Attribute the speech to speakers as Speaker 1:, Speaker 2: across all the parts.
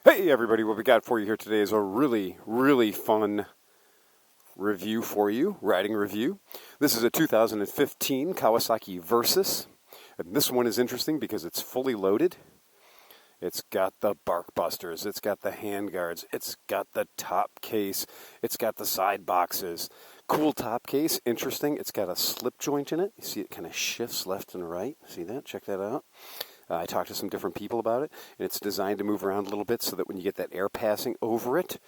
Speaker 1: Hey everybody, what we got for you here today is a really fun review for you, riding review. This is a 2015 Kawasaki Versys, and this one is interesting because it's fully loaded. It's got the bark busters, it's got the handguards, it's got the top case, it's got the side boxes. Cool top case, interesting, it's got a slip joint in it. You see it kind of shifts left and right. See that? Check that out. I talked to some different people about it, and it's designed to move around a little bit so that when you get that air passing over it,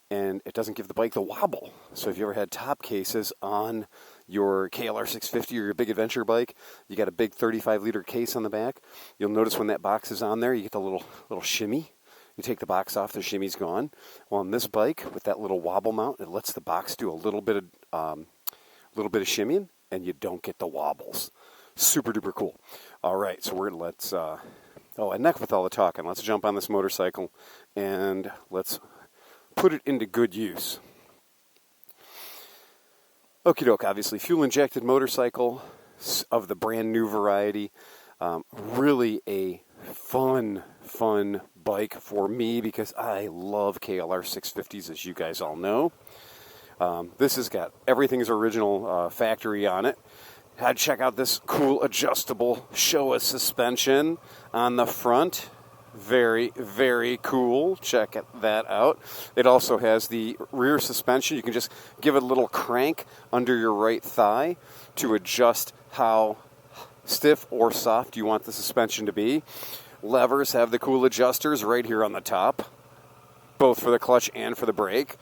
Speaker 1: and it doesn't give the bike the wobble. So if you ever had top cases on your KLR 650 or your big adventure bike, you got a big 35-liter case on the back, you'll notice when that box is on there, you get the little shimmy. You take the box off, the shimmy's gone. Well, on this bike, with that little wobble mount, it lets the box do a little bit of shimmying, and you don't get the wobbles. Super duper cool. All right, so let's enough with all the talking. Let's jump on this motorcycle and let's put it into good use. Okie doke, obviously fuel injected motorcycle of the brand new variety. Really a fun bike for me because I love KLR 650s, as you guys all know. This has got everything's original factory on it. Had to check out this cool adjustable Showa suspension on the front. Very cool. Check that out. It also has the rear suspension. You can just give it a little crank under your right thigh to adjust how stiff or soft you want the suspension to be. Levers have the cool adjusters right here on the top, both for the clutch and for the brake.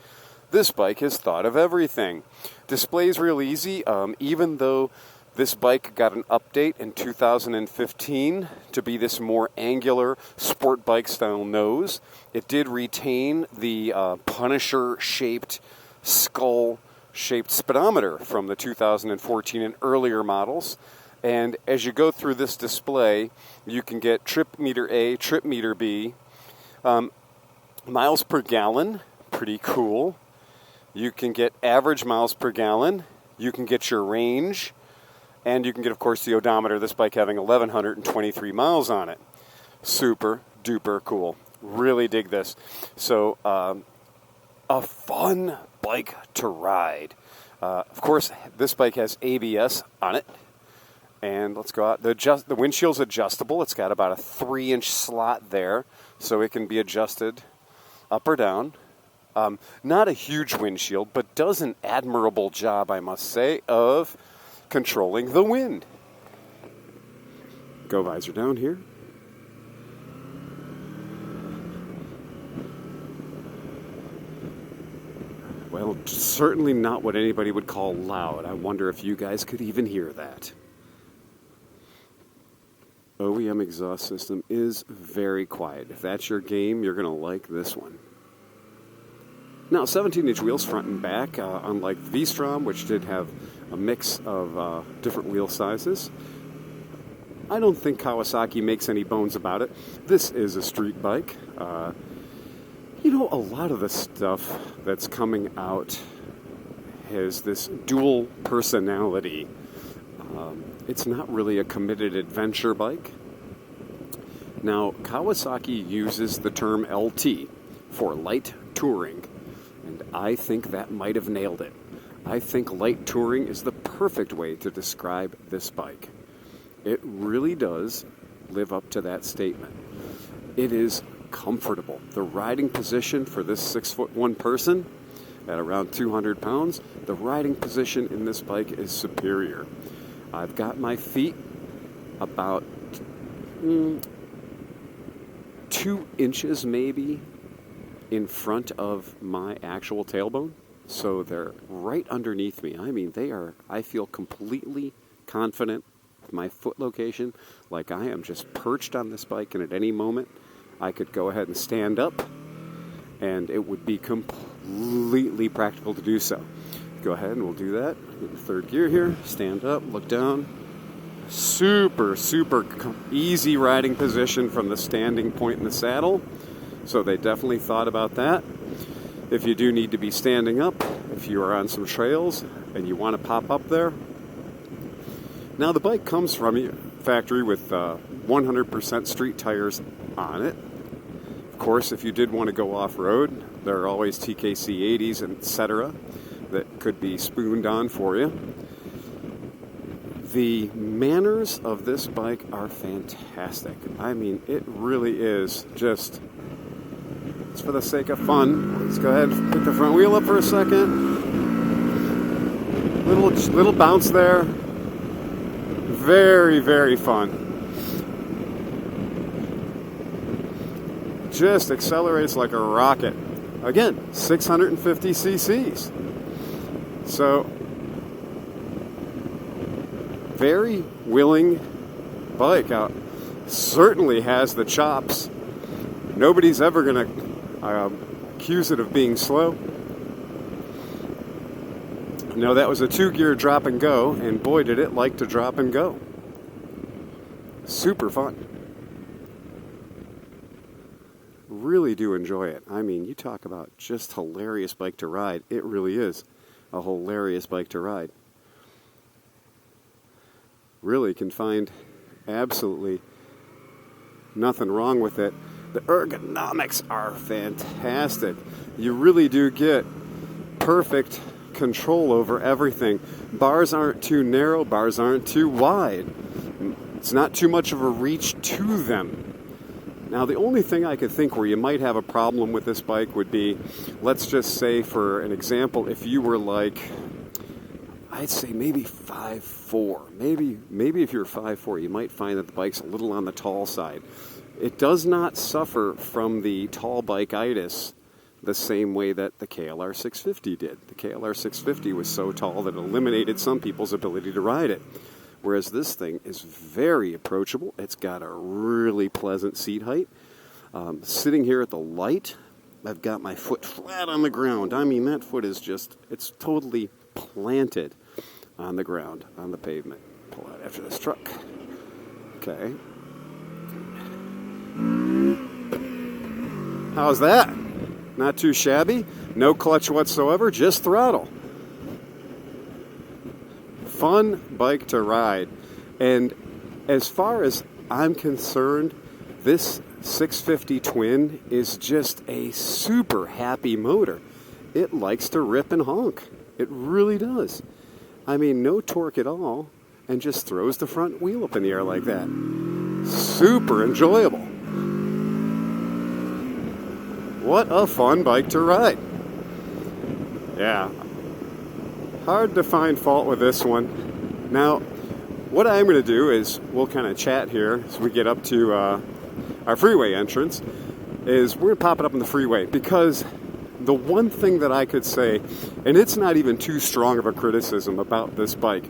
Speaker 1: This bike has thought of everything. Display's real easy, even though this bike got an update in 2015 to be this more angular sport bike style nose. It did retain the Punisher-shaped, skull-shaped speedometer from the 2014 and earlier models. And as you go through this display, you can get trip meter A, trip meter B, miles per gallon, pretty cool. You can get average miles per gallon. You can get your range. And you can get, of course, the odometer, this bike having 1,123 miles on it. Super duper cool. Really dig this. So, a fun bike to ride. Of course, this bike has ABS on it. And let's go out. The windshield's adjustable. It's got about a 3-inch slot there, so it can be adjusted up or down. Not a huge windshield, but does an admirable job, I must say, of controlling the wind. Go visor down here. Well, certainly not what anybody would call loud. I wonder if you guys could even hear that. OEM exhaust system is very quiet. If that's your game, you're going to like this one. Now, 17-inch wheels front and back, unlike V-Strom, which did have a mix of different wheel sizes. I don't think Kawasaki makes any bones about it. This is a street bike. A lot of the stuff that's coming out has this dual personality. It's not really a committed adventure bike. Now, Kawasaki uses the term LT for light touring. And I think that might have nailed it. I think light touring is the perfect way to describe this bike. It really does live up to that statement. It is comfortable. The riding position for this 6'1" person at around 200 pounds, the riding position in this bike is superior. I've got my feet about 2 inches maybe in front of my actual tailbone, so they're right underneath me. I mean, I feel completely confident with my foot location, like I am just perched on this bike, and at any moment, I could go ahead and stand up, and it would be completely practical to do so. Go ahead, and we'll do that. Third gear here, stand up, look down. Super easy riding position from the standing point in the saddle. So they definitely thought about that. If you do need to be standing up, if you are on some trails and you want to pop up there. Now the bike comes from a factory with 100% street tires on it. Of course, if you did want to go off-road, there are always TKC 80s, etc. that could be spooned on for you. The manners of this bike are fantastic. I mean, it really is just, it's for the sake of fun. Let's go ahead and pick the front wheel up for a second. Little bounce there. Very, very fun. Just accelerates like a rocket. Again, 650 cc's. So, very willing bike. Certainly has the chops. Nobody's ever going to accuse it of being slow. No, that was a 2-gear drop and go, and boy did it like to drop and go. Super fun. Really do enjoy it. I mean, you talk about just hilarious bike to ride. It really is a hilarious bike to ride. Really can find absolutely nothing wrong with it. The ergonomics are fantastic. You really do get perfect control over everything. Bars aren't too narrow, bars aren't too wide. It's not too much of a reach to them. Now, the only thing I could think where you might have a problem with this bike would be, let's just say for an example, if you were like, I'd say maybe 5'4". Maybe if you're 5'4", you might find that the bike's a little on the tall side. It does not suffer from the tall bike-itis the same way that the KLR 650 did. The KLR 650 was so tall that it eliminated some people's ability to ride it. Whereas this thing is very approachable. It's got a really pleasant seat height. Sitting here at the light, I've got my foot flat on the ground. I mean, that foot is just, it's totally planted on the ground, on the pavement. Pull out after this truck. Okay. How's that? Not too shabby. No clutch whatsoever, just throttle. Fun bike to ride. And as far as I'm concerned, this 650 twin is just a super happy motor. It likes to rip and honk. It really does. I mean, no torque at all, and just throws the front wheel up in the air like that. Super enjoyable. What a fun bike to ride. Yeah. Hard to find fault with this one. Now, what I'm going to do is we'll kind of chat here as we get up to our freeway entrance, is we're going to pop it up on the freeway, because the one thing that I could say, and it's not even too strong of a criticism about this bike,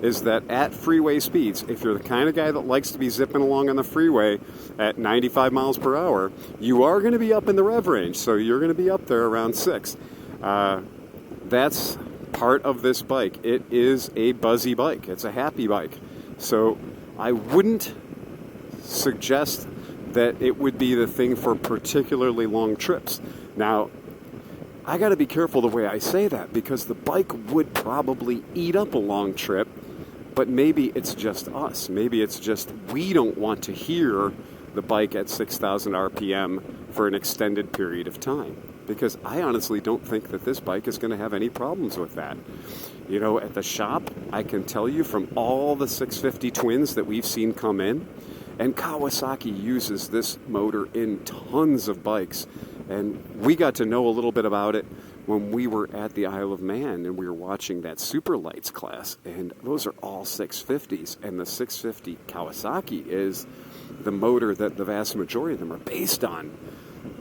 Speaker 1: is that at freeway speeds, if you're the kind of guy that likes to be zipping along on the freeway at 95 miles per hour, you are going to be up in the rev range, so you're going to be up there around 6. That's part of this bike. It is a buzzy bike. It's a happy bike. So I wouldn't suggest that it would be the thing for particularly long trips. Now, I got to be careful the way I say that, because the bike would probably eat up a long trip, but maybe it's just us. Maybe it's just we don't want to hear the bike at 6,000 RPM for an extended period of time. Because I honestly don't think that this bike is going to have any problems with that. You know, at the shop, I can tell you from all the 650 twins that we've seen come in, and Kawasaki uses this motor in tons of bikes. And we got to know a little bit about it when we were at the Isle of Man and we were watching that Super Lights class. And those are all 650s. And the 650 Kawasaki is the motor that the vast majority of them are based on.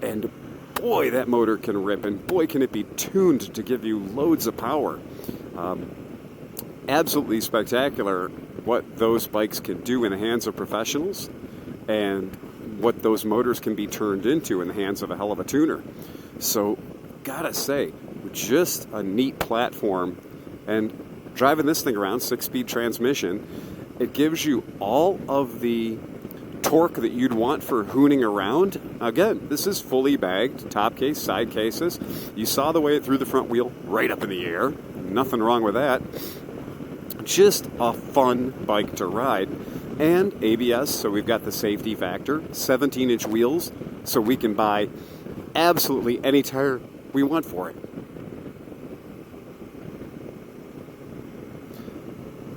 Speaker 1: And boy, that motor can rip, and boy, can it be tuned to give you loads of power. Absolutely spectacular what those bikes can do in the hands of professionals, and what those motors can be turned into in the hands of a hell of a tuner. So, gotta say, just a neat platform. And driving this thing around, 6-speed transmission, it gives you all of the torque that you'd want for hooning around. Again, this is fully bagged, top case, side cases. You saw the way it threw the front wheel right up in the air. Nothing wrong with that. Just a fun bike to ride. and ABS, so we've got the safety factor, 17-inch wheels, so we can buy absolutely any tire we want for it.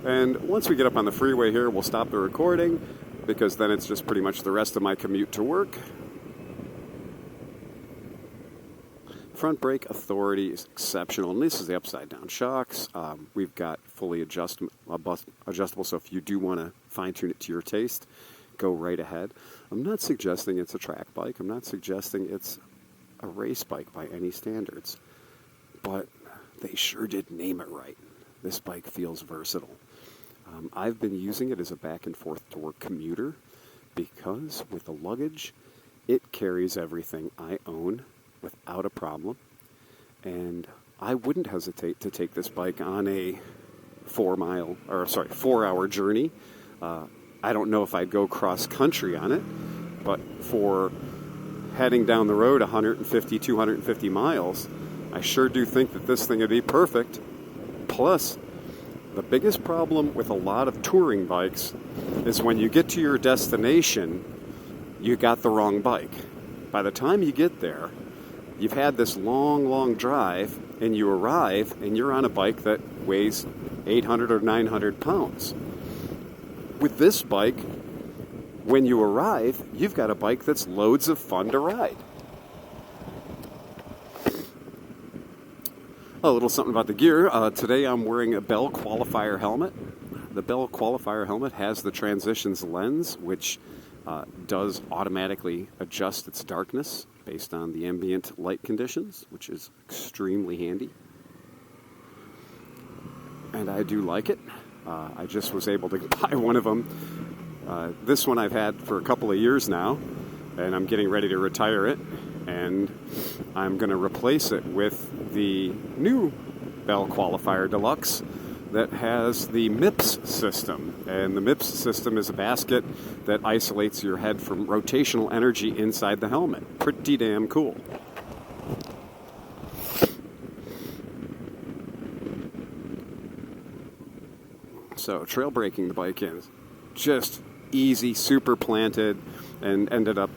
Speaker 1: And once we get up on the freeway here, we'll stop the recording, because then it's just pretty much the rest of my commute to work. Front brake authority is exceptional, and this is the upside-down shocks. We've got fully adjustable, so if you do want to fine-tune it to your taste, go right ahead. I'm not suggesting it's a track bike. I'm not suggesting it's a race bike by any standards, but they sure did name it right. This bike feels versatile. I've been using it as a back-and-forth-to-work commuter because with the luggage, it carries everything I own without a problem, and I wouldn't hesitate to take this bike on a 4-hour journey. I don't know if I'd go cross-country on it, but for heading down the road 150, 250 miles, I sure do think that this thing would be perfect. Plus, the biggest problem with a lot of touring bikes is when you get to your destination, you got the wrong bike. By the time you get there, you've had this long drive, and you arrive, and you're on a bike that weighs 800 or 900 pounds. With this bike, when you arrive, you've got a bike that's loads of fun to ride. A little something about the gear. Today I'm wearing a Bell Qualifier helmet. The Bell Qualifier helmet has the transitions lens, which does automatically adjust its darkness based on the ambient light conditions, which is extremely handy. And I do like it. I just was able to buy one of them. This one I've had for a couple of years now, and I'm getting ready to retire it. And I'm going to replace it with the new Bell Qualifier Deluxe that has the MIPS system. And the MIPS system is a basket that isolates your head from rotational energy inside the helmet. Pretty damn cool. So trail braking the bike in is just easy, super planted, and ended up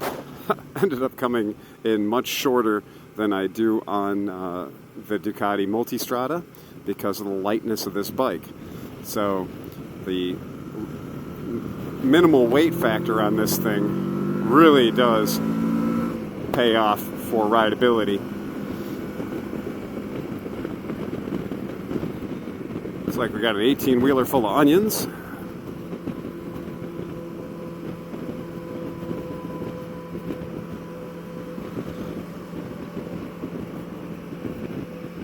Speaker 1: coming in much shorter than I do on the Ducati Multistrada because of the lightness of this bike. So the minimal weight factor on this thing really does pay off for rideability. Looks like we got an 18-wheeler full of onions.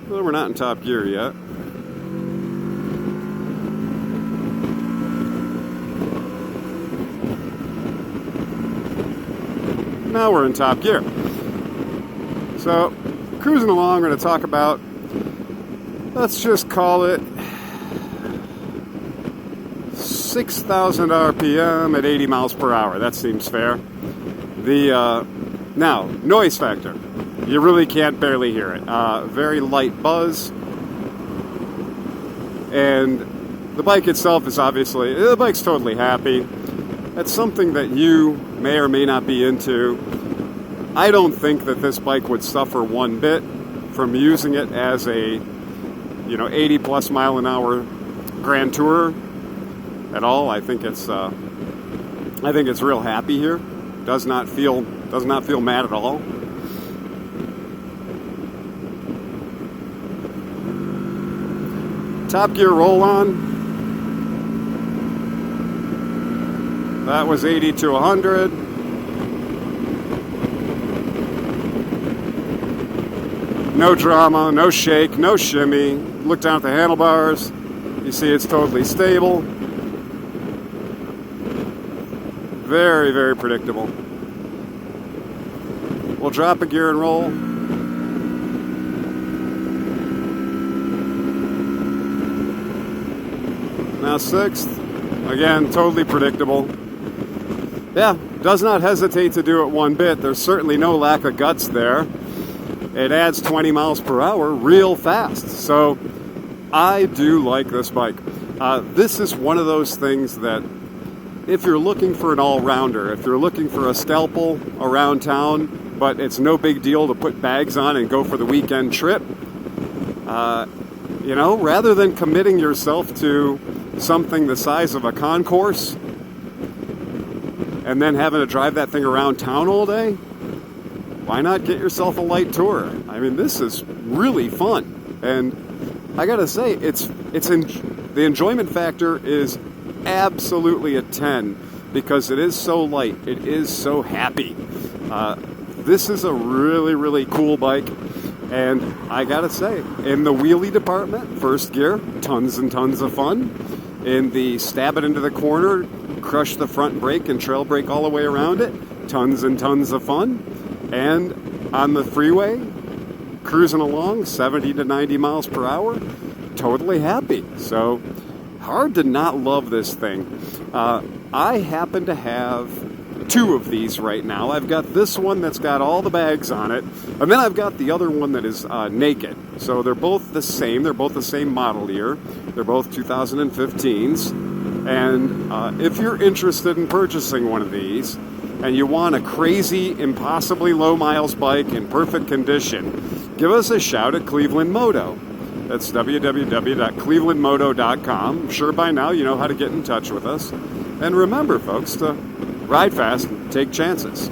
Speaker 1: Well, we're not in top gear yet. Now we're in top gear. So, cruising along, we're going to talk about, let's just call it 6,000 RPM at 80 miles per hour. That seems fair. Now, noise factor. You really can't barely hear it. Very light buzz. And the bike itself is obviously, the bike's totally happy. That's something that you may or may not be into. I don't think that this bike would suffer one bit from using it as a, 80 plus mile an hour Grand Tourer at all. I think it's real happy here. Does not feel mad at all. Top gear roll on. That was 80 to 100. No drama, no shake, no shimmy. Look down at the handlebars. You see it's totally stable. Very, very predictable. We'll drop a gear and roll. Now sixth. Again, totally predictable. Yeah, does not hesitate to do it one bit. There's certainly no lack of guts there. It adds 20 miles per hour real fast. So I do like this bike. This is one of those things that if you're looking for an all-rounder, if you're looking for a scalpel around town, but it's no big deal to put bags on and go for the weekend trip, you know, rather than committing yourself to something the size of a concourse and then having to drive that thing around town all day, why not get yourself a light tour? I mean, this is really fun. And I gotta say, the enjoyment factor is absolutely a 10 because it is so light. It is so happy. This is a really, really cool bike. And I gotta say, in the wheelie department, first gear, tons and tons of fun. In the stab it into the corner, crush the front brake and trail brake all the way around it, tons and tons of fun. And on the freeway, cruising along 70 to 90 miles per hour, totally happy. So hard to not love this thing. I happen to have two of these right now. I've got this one that's got all the bags on it, and then I've got the other one that is naked. So they're both the same. They're both the same model year. They're both 2015s. And if you're interested in purchasing one of these and you want a crazy, impossibly low miles bike in perfect condition, give us a shout at ClevelandMoto. That's www.clevelandmoto.com. I'm sure by now you know how to get in touch with us. And remember, folks, to ride fast and take chances.